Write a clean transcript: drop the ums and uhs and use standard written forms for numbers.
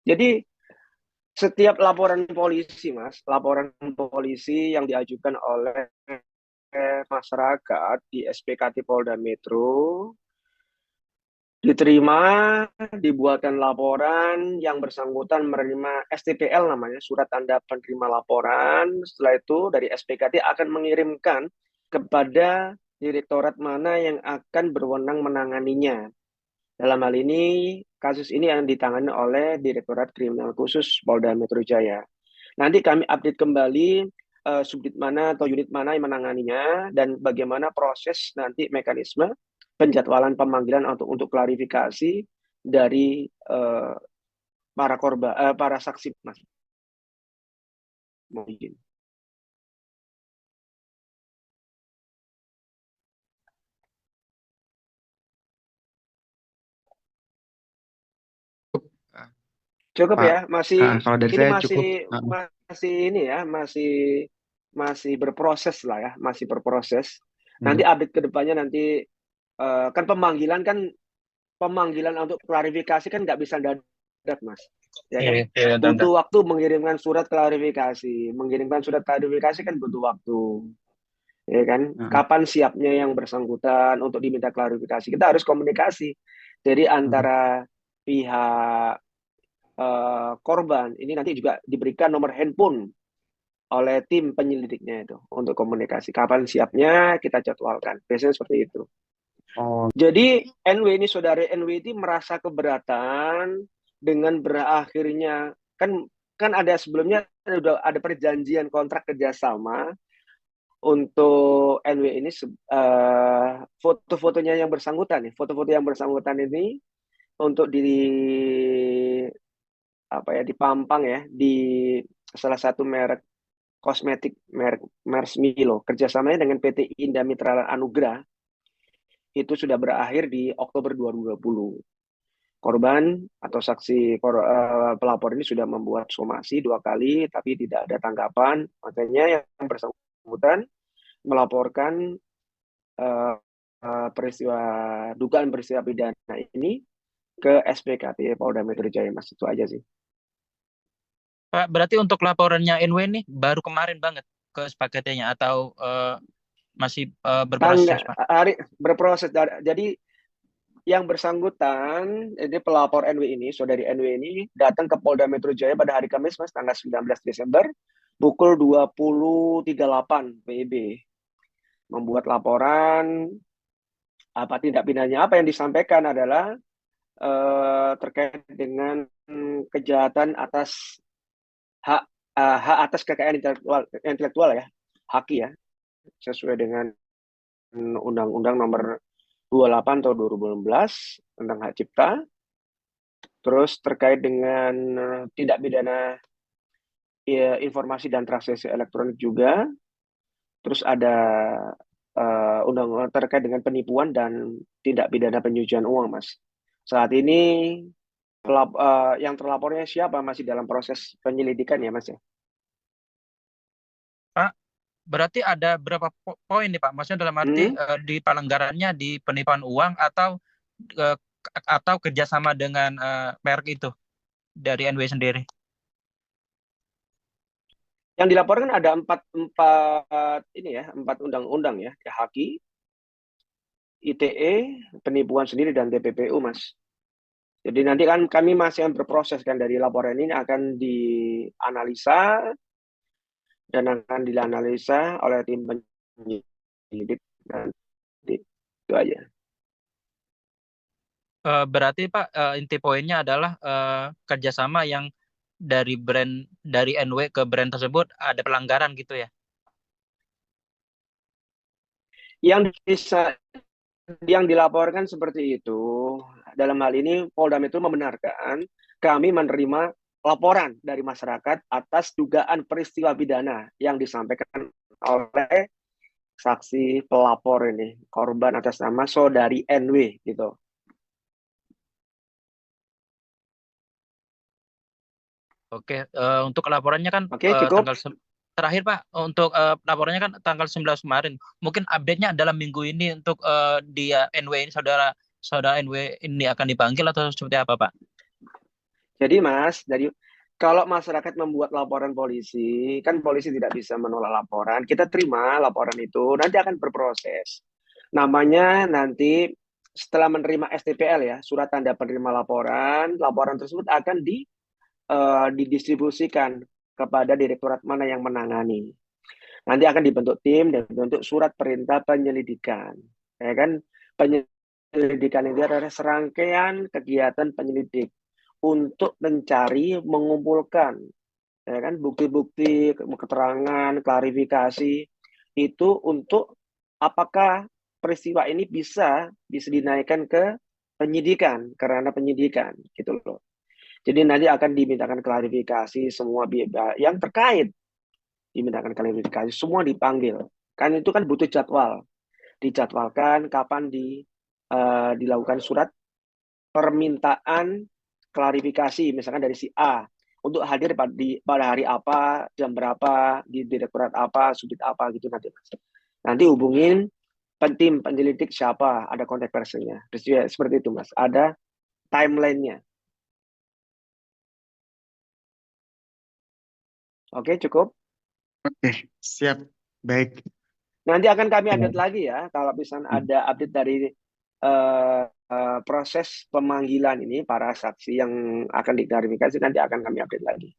Jadi setiap laporan polisi, Mas, laporan polisi yang diajukan oleh masyarakat di SPKT Polda Metro diterima, dibuatkan laporan, yang bersangkutan menerima STPL namanya, surat tanda penerima laporan. Setelah itu dari SPKT akan mengirimkan kepada direktorat mana yang akan berwenang menanganinya. Dalam hal ini, kasus ini yang ditangani oleh Direktorat Kriminal Khusus Polda Metro Jaya. Nanti kami update kembali subdit mana atau unit mana yang menanganinya dan bagaimana proses nanti mekanisme penjadwalan pemanggilan untuk klarifikasi dari para korban, para saksi, Mas. Mohon izin. Ah, Cukup Pak, ya, masih kalau dari ini saya masih cukup. masih ini ya, masih masih berproses lah ya, masih berproses. Nanti Hmm. update ke depannya nanti kan pemanggilan untuk klarifikasi kan nggak bisa dadak, Mas. Ya Iya, kan? iya, Tante. Butuh waktu mengirimkan surat klarifikasi. Mengirimkan surat klarifikasi kan butuh waktu. Ya kan? Heeh. Kapan siapnya yang bersangkutan untuk diminta klarifikasi? Kita harus komunikasi. Jadi Heeh. antara pihak korban ini nanti juga diberikan nomor handphone oleh tim penyelidiknya itu untuk komunikasi. Kapan siapnya kita jadwalkan. Biasanya seperti itu. Oh, Jadi NW ini saudari NW ini merasa keberatan dengan berakhirnya kan kan ada sebelumnya udah ada perjanjian kontrak kerjasama untuk NW ini foto-fotonya yang bersangkutan nih foto-foto yang bersangkutan ini untuk di apa ya dipampang ya di salah satu merek kosmetik merek Mers Milo kerjasamanya dengan PT Indah Mitra Anugrah itu sudah berakhir di Oktober 2020. Korban atau pelapor ini sudah membuat somasi 2 kali, tapi tidak ada tanggapan. Makanya yang bersangkutan melaporkan uh, peristiwa dugaan peristiwa pidana ini ke SPKT Polda Metro Jaya, Mas. Itu aja sih. Pak, berarti untuk laporannya NW nih baru kemarin banget ke SPKT-nya atau masih berproses, Pak? Hari berproses. Jadi yang bersangkutan, ini pelapor NW ini, saudari NW ini, datang ke Polda Metro Jaya pada hari Kamis, Mas, tanggal 19 Desember, pukul 20.38 WIB. Membuat laporan, apa tindak pidana apa yang disampaikan adalah terkait dengan kejahatan atas hak hak atas kekayaan intelektual ya, haki ya, sesuai dengan Undang-Undang Nomor 28 tahun 2016 tentang hak cipta. Terus terkait dengan tindak pidana ya, informasi dan transaksi elektronik juga. Terus ada undang-undang terkait dengan penipuan dan tindak pidana pencucian uang, Mas. Saat ini yang terlapornya siapa masih dalam proses penyelidikan ya, Mas ya. Pak, berarti ada berapa poin nih, Pak? Maksudnya dalam arti Hmm? di pelanggarannya di penipuan uang eh, atau kerjasama dengan merek itu dari NW sendiri. Yang dilaporkan ada empat ini ya, 4 undang-undang ya, HAKI, ITE, penipuan sendiri dan TPPU, Mas. Jadi nanti kan kami masih yang berproses kan dari laporan ini akan dianalisa dan akan dianalisa oleh tim penyidik nanti itu aja. Berarti Pak, inti poinnya adalah kerjasama yang dari NW ke brand tersebut ada pelanggaran gitu ya. Yang bisa yang dilaporkan seperti itu. Dalam hal ini Polda Metro membenarkan kami menerima laporan dari masyarakat atas dugaan peristiwa pidana yang disampaikan oleh saksi pelapor ini, korban atas nama saudari NW gitu. Oke, untuk laporannya kan Oke, cukup. terakhir Pak, untuk laporannya kan tanggal 19 kemarin. Mungkin update-nya dalam minggu ini untuk dia NW ini saudara saudara NW ini akan dipanggil atau seperti apa Pak? Jadi Mas, kalau masyarakat membuat laporan polisi, kan polisi tidak bisa menolak laporan. Kita terima laporan itu, nanti akan berproses. Namanya nanti setelah menerima STPL ya, surat tanda penerima laporan, laporan tersebut akan didistribusikan kepada direktorat mana yang menangani. Nanti akan dibentuk tim dan dibentuk surat perintah penyelidikan. Ya kan? Penyelidikan itu adalah serangkaian kegiatan penyelidik untuk mencari, mengumpulkan, ya kan, bukti-bukti, keterangan, klarifikasi itu untuk apakah peristiwa ini bisa dinaikkan ke penyidikan, karena penyidikan gitu loh. Jadi nanti akan dimintakan klarifikasi semua yang terkait, dimintakan klarifikasi, semua dipanggil. Kan itu kan butuh jadwal, dijadwalkan kapan dilakukan surat permintaan klarifikasi, misalkan dari si A, untuk hadir pada hari apa, jam berapa, di direktorat apa, sudit apa gitu nanti Mas. Nanti hubungin tim penyelidik siapa, ada kontak personnya. Terus ya, seperti itu Mas, ada timelinenya. Oke, cukup. Oke, siap. Baik. Nanti akan kami Ya. update lagi ya, kalau misalnya ada update dari proses pemanggilan ini, para saksi yang akan diklarifikasi, nanti akan kami update lagi.